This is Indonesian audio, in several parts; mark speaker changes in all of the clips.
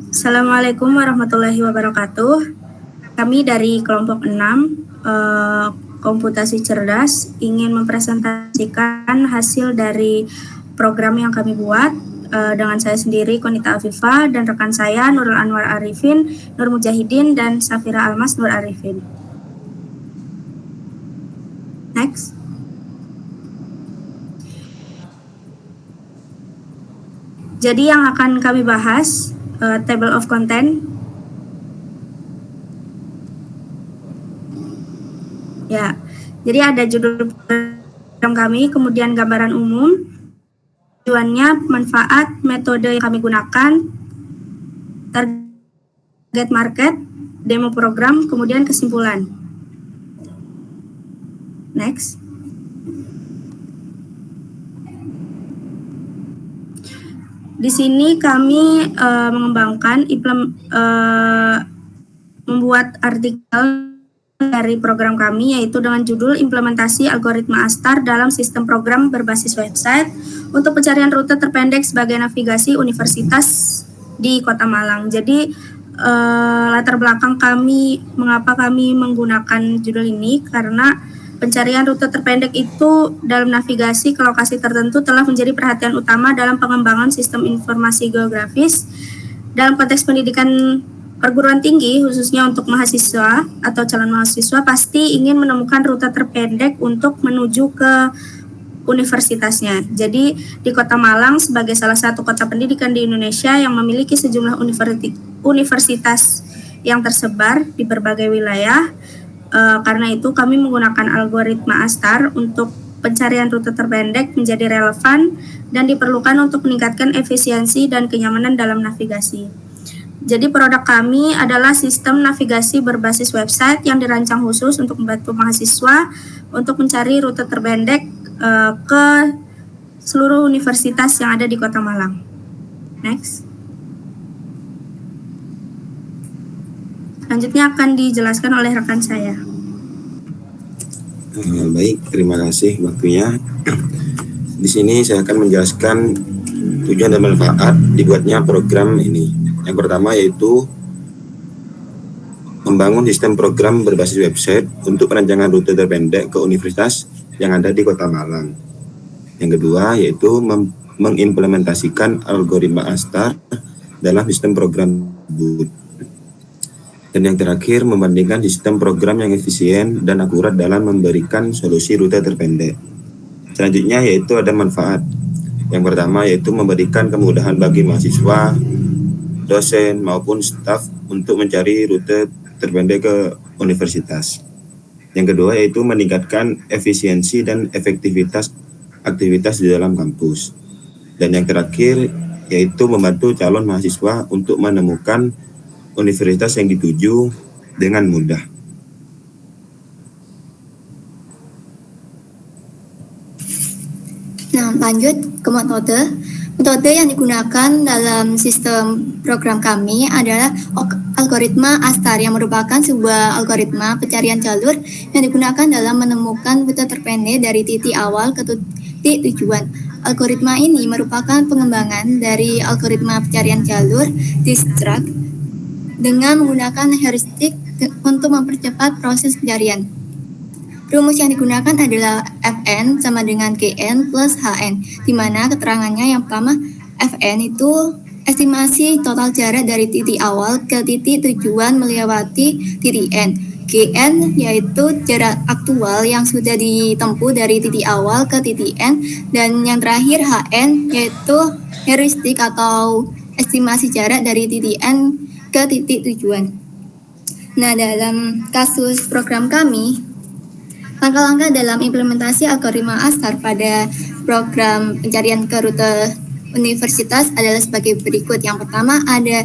Speaker 1: Assalamualaikum warahmatullahi wabarakatuh. Kami dari kelompok 6 komputasi cerdas ingin mempresentasikan hasil dari program yang kami buat dengan saya sendiri Konita Afifah dan rekan saya Nurul Anwar Arifin, Nur Mujahidin dan Safira Almas Nur Arifin. Next. Jadi yang akan kami bahas table of content. Ya, jadi ada judul program kami, kemudian gambaran umum, tujuannya, manfaat, metode yang kami gunakan, target market, demo program, kemudian kesimpulan. Next. Di sini kami mengembangkan membuat artikel dari program kami, yaitu dengan judul implementasi algoritma Astar dalam sistem program berbasis website untuk pencarian rute terpendek sebagai navigasi universitas di Kota Malang. Jadi latar belakang kami, mengapa kami menggunakan judul ini, karena pencarian rute terpendek itu dalam navigasi ke lokasi tertentu telah menjadi perhatian utama dalam pengembangan sistem informasi geografis dalam konteks pendidikan perguruan tinggi, khususnya untuk mahasiswa atau calon mahasiswa pasti ingin menemukan rute terpendek untuk menuju ke universitasnya. Jadi di Kota Malang sebagai salah satu kota pendidikan di Indonesia yang memiliki sejumlah universitas yang tersebar di berbagai wilayah, karena itu kami menggunakan algoritma Astar untuk pencarian rute terpendek menjadi relevan dan diperlukan untuk meningkatkan efisiensi dan kenyamanan dalam navigasi. Jadi produk kami adalah sistem navigasi berbasis website yang dirancang khusus untuk membantu mahasiswa untuk mencari rute terpendek ke seluruh universitas yang ada di Kota Malang. Next. Selanjutnya akan dijelaskan oleh rekan saya.
Speaker 2: Baik, terima kasih waktunya. Di sini saya akan menjelaskan tujuan dan manfaat dibuatnya program ini. Yang pertama yaitu membangun sistem program berbasis website untuk perancangan rute terpendek ke universitas yang ada di Kota Malang. Yang kedua yaitu mengimplementasikan algoritma Astar dalam sistem program tersebut. Dan yang terakhir, membandingkan sistem program yang efisien dan akurat dalam memberikan solusi rute terpendek. Selanjutnya yaitu ada manfaat. Yang pertama yaitu memberikan kemudahan bagi mahasiswa, dosen maupun staf untuk mencari rute terpendek ke universitas. Yang kedua yaitu meningkatkan efisiensi dan efektivitas aktivitas di dalam kampus. Dan yang terakhir yaitu membantu calon mahasiswa untuk menemukan universitas yang dituju dengan mudah.
Speaker 3: Nah, lanjut ke metode. Metode yang digunakan dalam sistem program kami adalah algoritma Astar yang merupakan sebuah algoritma pencarian jalur yang digunakan dalam menemukan rute terpendek dari titik awal ke titik tujuan. Algoritma ini merupakan pengembangan dari algoritma pencarian jalur Distract dengan menggunakan heuristik untuk mempercepat proses pencarian. Rumus yang digunakan adalah Fn sama dengan Gn plus Hn, di mana keterangannya yang pertama, Fn itu estimasi total jarak dari titik awal ke titik tujuan melewati titik N. Gn yaitu jarak aktual yang sudah ditempuh dari titik awal ke titik N. Dan yang terakhir Hn yaitu heuristik atau estimasi jarak dari titik N ke titik tujuan. Nah, dalam kasus program kami, langkah-langkah dalam implementasi algoritma Astar pada program pencarian ke rute universitas adalah sebagai berikut. Yang pertama ada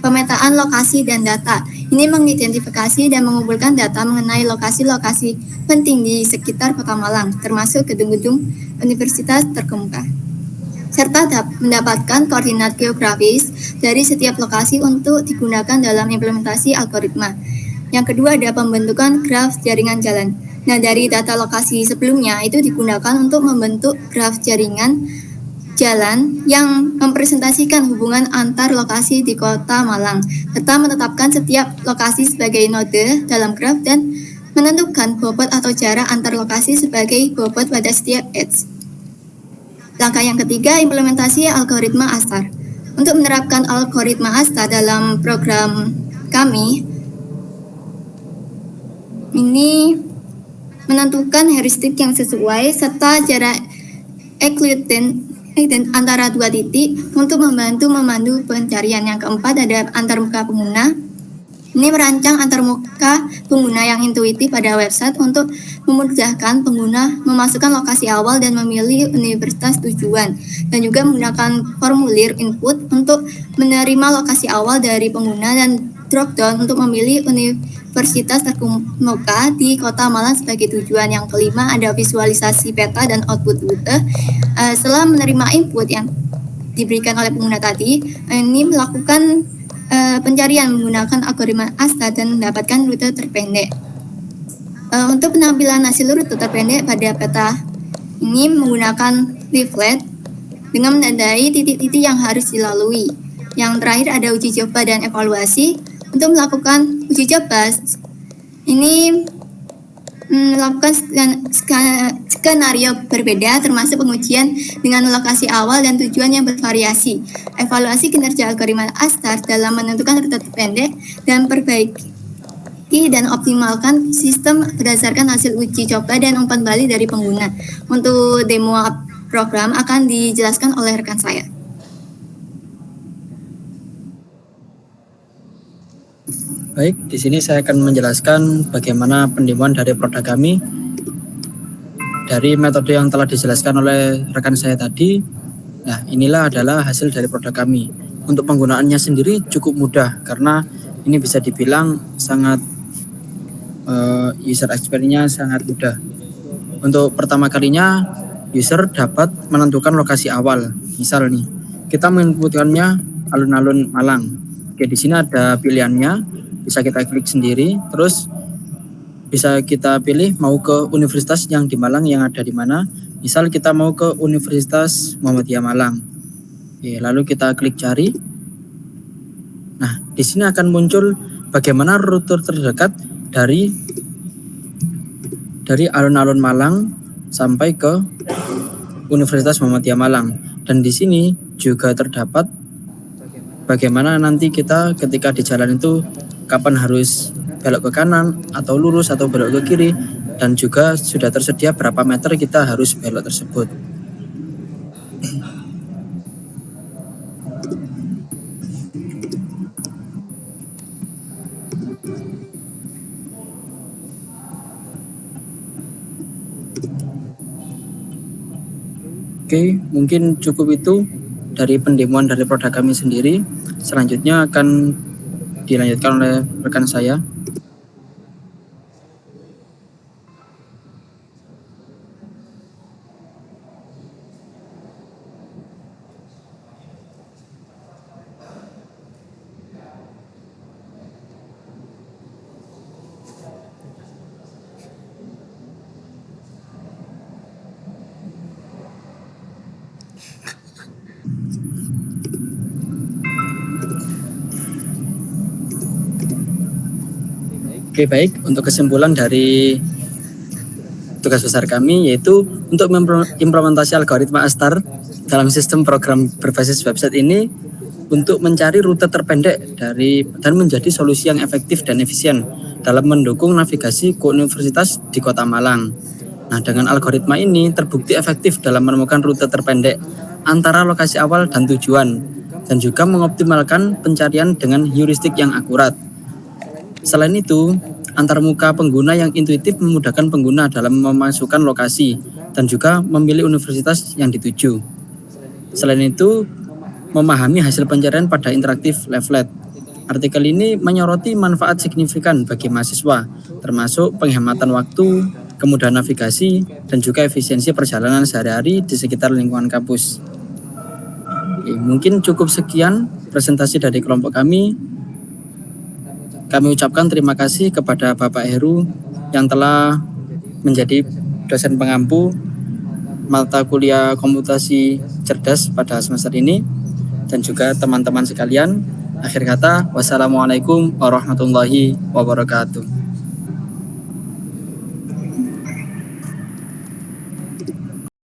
Speaker 3: pemetaan lokasi dan data. Ini mengidentifikasi dan mengumpulkan data mengenai lokasi-lokasi penting di sekitar Kota Malang, termasuk gedung-gedung universitas terkemuka, serta mendapatkan koordinat geografis dari setiap lokasi untuk digunakan dalam implementasi algoritma. Yang kedua ada pembentukan graf jaringan jalan. Nah, dari data lokasi sebelumnya itu digunakan untuk membentuk graf jaringan jalan yang mempresentasikan hubungan antar lokasi di Kota Malang, serta menetapkan setiap lokasi sebagai node dalam graf dan menentukan bobot atau jarak antar lokasi sebagai bobot pada setiap edge. Langkah yang ketiga, implementasi algoritma ASTAR. Untuk menerapkan algoritma ASTAR dalam program kami, ini menentukan heuristik yang sesuai serta jarak Euclidean antara dua titik untuk membantu memandu pencarian. Yang keempat ada antarmuka pengguna. Ini merancang antarmuka pengguna yang intuitif pada website untuk memudahkan pengguna memasukkan lokasi awal dan memilih universitas tujuan, dan juga menggunakan formulir input untuk menerima lokasi awal dari pengguna dan drop down untuk memilih universitas terkemuka di Kota Malang sebagai tujuan. Yang kelima ada visualisasi peta dan output rute. Setelah menerima input yang diberikan oleh pengguna tadi, ini melakukan pencarian menggunakan algoritma ASTAR dan mendapatkan rute terpendek. Untuk penampilan hasil rute terpendek pada peta ini menggunakan leaflet dengan menandai titik-titik yang harus dilalui. Yang terakhir ada uji coba dan evaluasi. Untuk melakukan uji coba ini melakukan skenario berbeda, termasuk pengujian dengan lokasi awal dan tujuan yang bervariasi, evaluasi kinerja algoritma ASTAR dalam menentukan rute terpendek, dan perbaiki dan optimalkan sistem berdasarkan hasil uji coba dan umpan balik dari pengguna. Untuk demo program akan dijelaskan oleh rekan saya.
Speaker 4: Baik, di sini saya akan menjelaskan bagaimana pendemoan dari produk kami. Dari metode yang telah dijelaskan oleh rekan saya tadi, nah inilah adalah hasil dari produk kami. Untuk penggunaannya sendiri cukup mudah karena ini bisa dibilang sangat user experience-nya sangat mudah. Untuk pertama kalinya user dapat menentukan lokasi awal. Misal nih, kita menginputkannya alun-alun Malang. Oke, di sini ada pilihannya. Bisa kita klik sendiri, terus bisa kita pilih mau ke universitas yang di Malang yang ada di mana. Misal kita mau ke Universitas Muhammadiyah Malang. Oke, lalu kita klik cari. Nah, di sini akan muncul bagaimana rute terdekat dari alun-alun Malang sampai ke Universitas Muhammadiyah Malang. Dan di sini juga terdapat bagaimana nanti kita ketika di jalan itu kapan harus belok ke kanan atau lurus atau belok ke kiri, dan juga sudah tersedia berapa meter kita harus belok tersebut. Oke, mungkin cukup itu dari pendemoan dari produk kami sendiri. Selanjutnya akan dilanjutkan oleh rekan saya. Oke, baik. Untuk kesimpulan dari tugas besar kami yaitu untuk implementasi algoritma ASTAR dalam sistem program berbasis website ini untuk mencari rute terpendek dan menjadi solusi yang efektif dan efisien dalam mendukung navigasi ke universitas di Kota Malang. Nah, dengan algoritma ini terbukti efektif dalam menemukan rute terpendek antara lokasi awal dan tujuan, dan juga mengoptimalkan pencarian dengan heuristik yang akurat. Selain itu, antarmuka pengguna yang intuitif memudahkan pengguna dalam memasukkan lokasi dan juga memilih universitas yang dituju. Selain itu, memahami hasil pencarian pada interaktif leaflet. Artikel ini menyoroti manfaat signifikan bagi mahasiswa, termasuk penghematan waktu, kemudahan navigasi, dan juga efisiensi perjalanan sehari-hari di sekitar lingkungan kampus. Oke, mungkin cukup sekian presentasi dari kelompok kami. Kami ucapkan terima kasih kepada Bapak Heru yang telah menjadi dosen pengampu mata kuliah komputasi cerdas pada semester ini. Dan juga teman-teman sekalian, akhir kata, wassalamualaikum warahmatullahi wabarakatuh.